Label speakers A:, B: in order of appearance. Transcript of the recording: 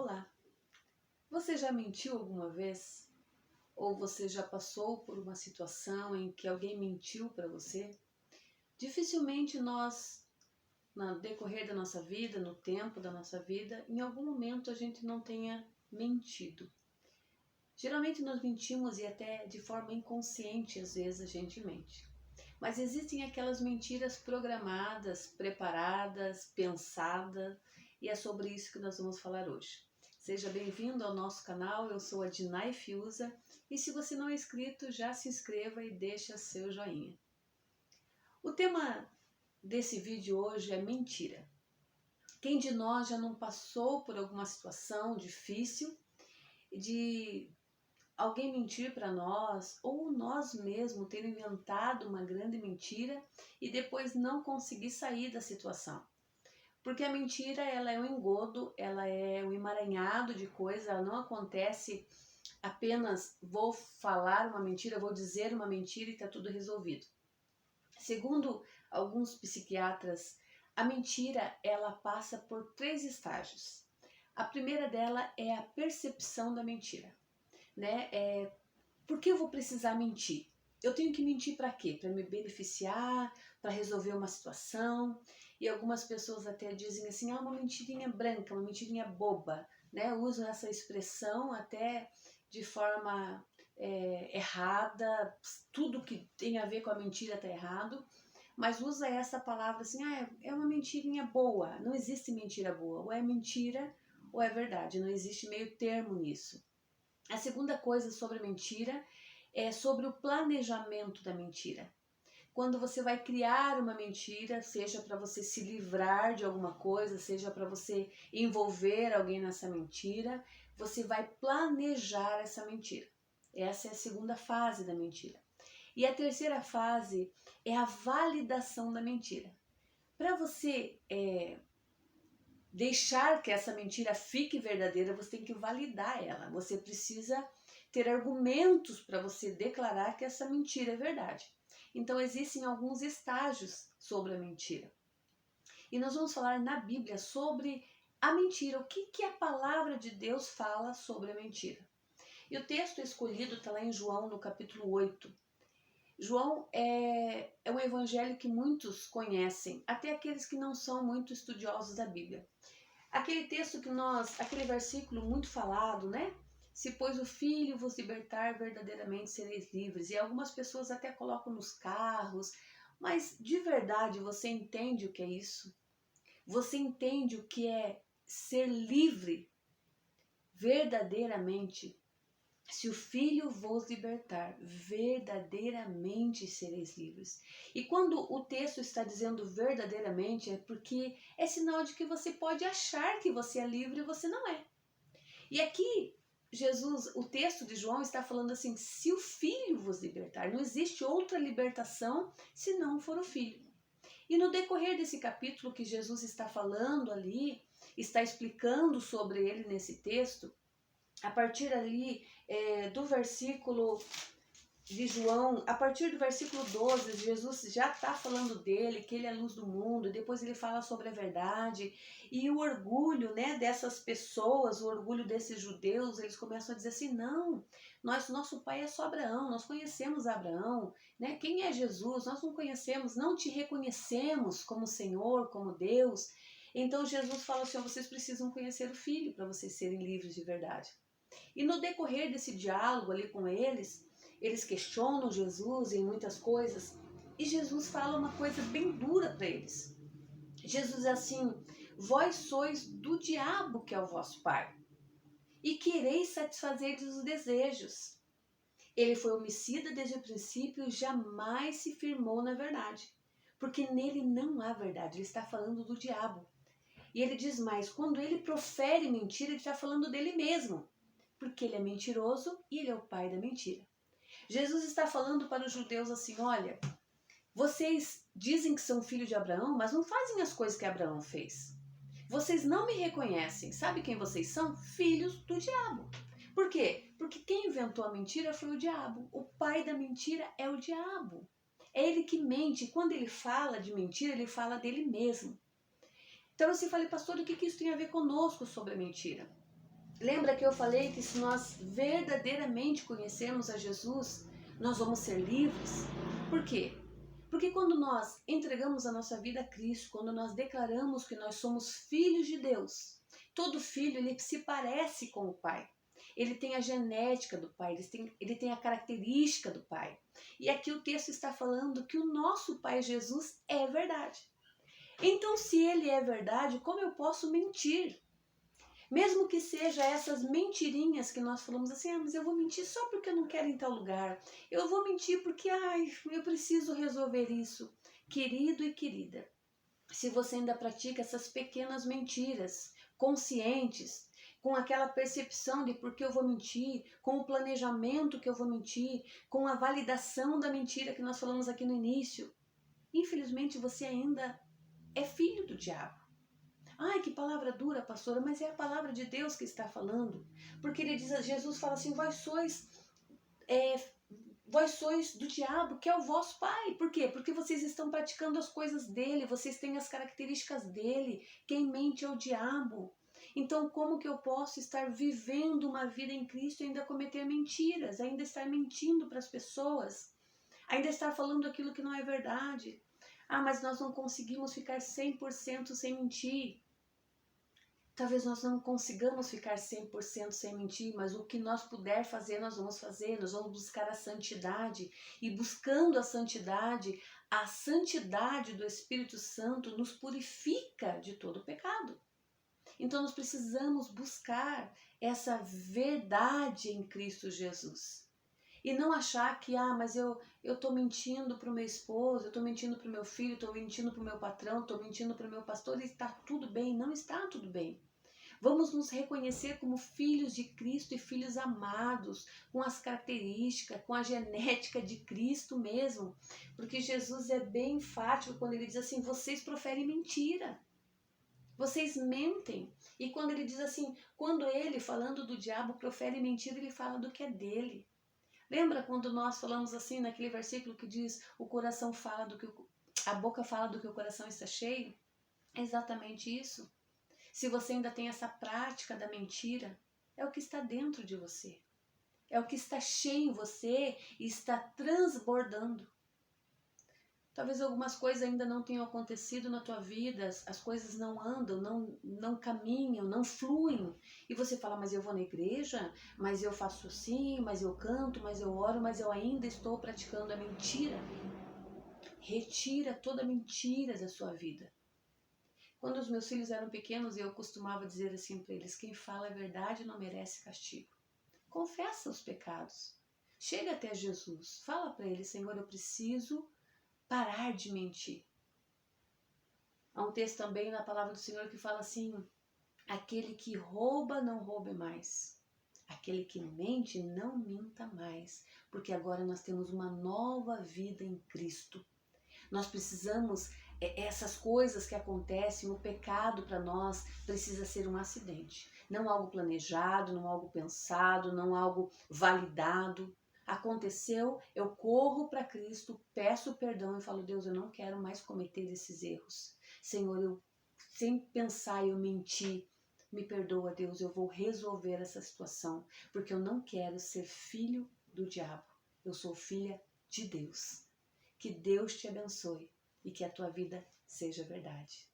A: Olá, você já mentiu alguma vez? Ou você já passou por uma situação em que alguém mentiu para você? Dificilmente nós, no decorrer da nossa vida, no tempo da nossa vida, em algum momento a gente não tenha mentido. Geralmente nós mentimos e até de forma inconsciente às vezes a gente mente. Mas existem aquelas mentiras programadas, preparadas, pensadas, e é sobre isso que nós vamos falar hoje. Seja bem-vindo ao nosso canal, eu sou a Dinai Fiuza, e se você não é inscrito, já se inscreva e deixa seu joinha. O tema desse vídeo hoje é mentira. Quem de nós já não passou por alguma situação difícil de alguém mentir para nós ou nós mesmos ter inventado uma grande mentira e depois não conseguir sair da situação? Porque a mentira, ela é um engodo, ela é um emaranhado de coisas, ela não acontece apenas vou falar uma mentira, vou dizer uma mentira e está tudo resolvido. Segundo alguns psiquiatras, a mentira, ela passa por 3 estágios. A primeira dela é a percepção da mentira, né? Por que eu vou precisar mentir? Eu tenho que mentir para quê? Para me beneficiar, para resolver uma situação. E algumas pessoas até dizem assim, uma mentirinha branca, uma mentirinha boba, né? Usam essa expressão até de forma errada, tudo que tem a ver com a mentira está errado, mas usa essa palavra assim, é uma mentirinha boa. Não existe mentira boa, ou é mentira ou é verdade, não existe meio termo nisso. A segunda coisa sobre a mentira é sobre o planejamento da mentira. Quando você vai criar uma mentira, seja para você se livrar de alguma coisa, seja para você envolver alguém nessa mentira, você vai planejar essa mentira. Essa é a segunda fase da mentira. E a terceira fase é a validação da mentira. Para você deixar que essa mentira fique verdadeira, você tem que validar ela. Você precisa ter argumentos para você declarar que essa mentira é verdade. Então existem alguns estágios sobre a mentira. E nós vamos falar na Bíblia sobre a mentira. O que a palavra de Deus fala sobre a mentira? E o texto escolhido está lá em João, no capítulo 8. João é um evangelho que muitos conhecem, até aqueles que não são muito estudiosos da Bíblia. Aquele texto aquele versículo muito falado, né? Se pois o Filho vos libertar, verdadeiramente sereis livres. E algumas pessoas até colocam nos carros, mas de verdade você entende o que é isso? Você entende o que é ser livre verdadeiramente? Se o Filho vos libertar, verdadeiramente sereis livres. E quando o texto está dizendo verdadeiramente, é porque é sinal de que você pode achar que você é livre e você não é. E aqui, Jesus, o texto de João está falando assim, se o Filho vos libertar, não existe outra libertação se não for o Filho. E no decorrer desse capítulo que Jesus está falando ali, está explicando sobre ele nesse texto, a partir ali do versículo de João, a partir do versículo 12, Jesus já está falando dele, que ele é a luz do mundo, e depois ele fala sobre a verdade, e o orgulho, né, dessas pessoas, o orgulho desses judeus, eles começam a dizer assim, não, nosso pai é só Abraão, nós conhecemos Abraão, né, quem é Jesus? Nós não conhecemos, não te reconhecemos como Senhor, como Deus. Então Jesus fala assim, vocês precisam conhecer o Filho para vocês serem livres de verdade. E no decorrer desse diálogo ali com eles questionam Jesus em muitas coisas, e Jesus fala uma coisa bem dura para eles. Jesus diz assim, vós sois do diabo que é o vosso pai, e quereis satisfazer os desejos. Ele foi homicida desde o princípio e jamais se firmou na verdade, porque nele não há verdade, ele está falando do diabo. E ele diz mais, quando ele profere mentira, ele está falando dele mesmo, porque ele é mentiroso e ele é o pai da mentira. Jesus está falando para os judeus assim, olha, vocês dizem que são filhos de Abraão, mas não fazem as coisas que Abraão fez. Vocês não me reconhecem. Sabe quem vocês são? Filhos do diabo. Por quê? Porque quem inventou a mentira foi o diabo. O pai da mentira é o diabo. É ele que mente. Quando ele fala de mentira, ele fala dele mesmo. Então você fala, pastor, o que isso tem a ver conosco sobre a mentira? Lembra que eu falei que se nós verdadeiramente conhecermos a Jesus, nós vamos ser livres? Por quê? Porque quando nós entregamos a nossa vida a Cristo, quando nós declaramos que nós somos filhos de Deus, todo filho ele se parece com o pai. Ele tem a genética do pai, ele tem a característica do pai. E aqui o texto está falando que o nosso pai Jesus é verdade. Então, se ele é verdade, como eu posso mentir? Mesmo que seja essas mentirinhas que nós falamos assim, mas eu vou mentir só porque eu não quero ir em tal lugar. Eu vou mentir porque, eu preciso resolver isso. Querido e querida, se você ainda pratica essas pequenas mentiras, conscientes, com aquela percepção de por que eu vou mentir, com o planejamento que eu vou mentir, com a validação da mentira que nós falamos aqui no início, infelizmente você ainda é filho do diabo. Ai, que palavra dura, pastora, mas é a palavra de Deus que está falando. Porque ele diz, Jesus fala assim, vós sois do diabo, que é o vosso pai. Por quê? Porque vocês estão praticando as coisas dele, vocês têm as características dele. Quem mente é o diabo. Então, como que eu posso estar vivendo uma vida em Cristo e ainda cometer mentiras, ainda estar mentindo para as pessoas, ainda estar falando aquilo que não é verdade? Mas nós não conseguimos ficar 100% sem mentir. Talvez nós não consigamos ficar 100% sem mentir, mas o que nós puder fazer, nós vamos fazer. Nós vamos buscar a santidade. E buscando a santidade do Espírito Santo nos purifica de todo pecado. Então nós precisamos buscar essa verdade em Cristo Jesus. E não achar que, mas eu estou mentindo para o meu esposo, eu estou mentindo para o meu filho, estou mentindo para o meu patrão, estou mentindo para o meu pastor e está tudo bem. Não está tudo bem. Vamos nos reconhecer como filhos de Cristo e filhos amados, com as características, com a genética de Cristo mesmo. Porque Jesus é bem enfático quando ele diz assim, vocês proferem mentira. Vocês mentem. E quando ele diz assim, quando ele, falando do diabo, profere mentira, ele fala do que é dele. Lembra quando nós falamos assim naquele versículo que diz o coração fala do que a boca fala do que o coração está cheio? É exatamente isso. Se você ainda tem essa prática da mentira, é o que está dentro de você. É o que está cheio em você e está transbordando. Talvez algumas coisas ainda não tenham acontecido na tua vida, as coisas não andam, não caminham, não fluem. E você fala, mas eu vou na igreja, mas eu faço assim, mas eu canto, mas eu oro, mas eu ainda estou praticando a mentira. Retira toda mentira da sua vida. Quando os meus filhos eram pequenos, eu costumava dizer assim para eles, quem fala a verdade não merece castigo. Confessa os pecados. Chega até Jesus. Fala para ele, Senhor, eu preciso parar de mentir. Há um texto também na palavra do Senhor que fala assim, aquele que rouba, não roube mais. Aquele que mente, não minta mais. Porque agora nós temos uma nova vida em Cristo. Nós precisamos, essas coisas que acontecem, o pecado para nós precisa ser um acidente. Não algo planejado, não algo pensado, não algo validado. Aconteceu, eu corro para Cristo, peço perdão e falo, Deus, eu não quero mais cometer esses erros. Senhor, eu sem pensar eu menti. Me perdoa, Deus, eu vou resolver essa situação, porque eu não quero ser filho do diabo. Eu sou filha de Deus. Que Deus te abençoe e que a tua vida seja verdade.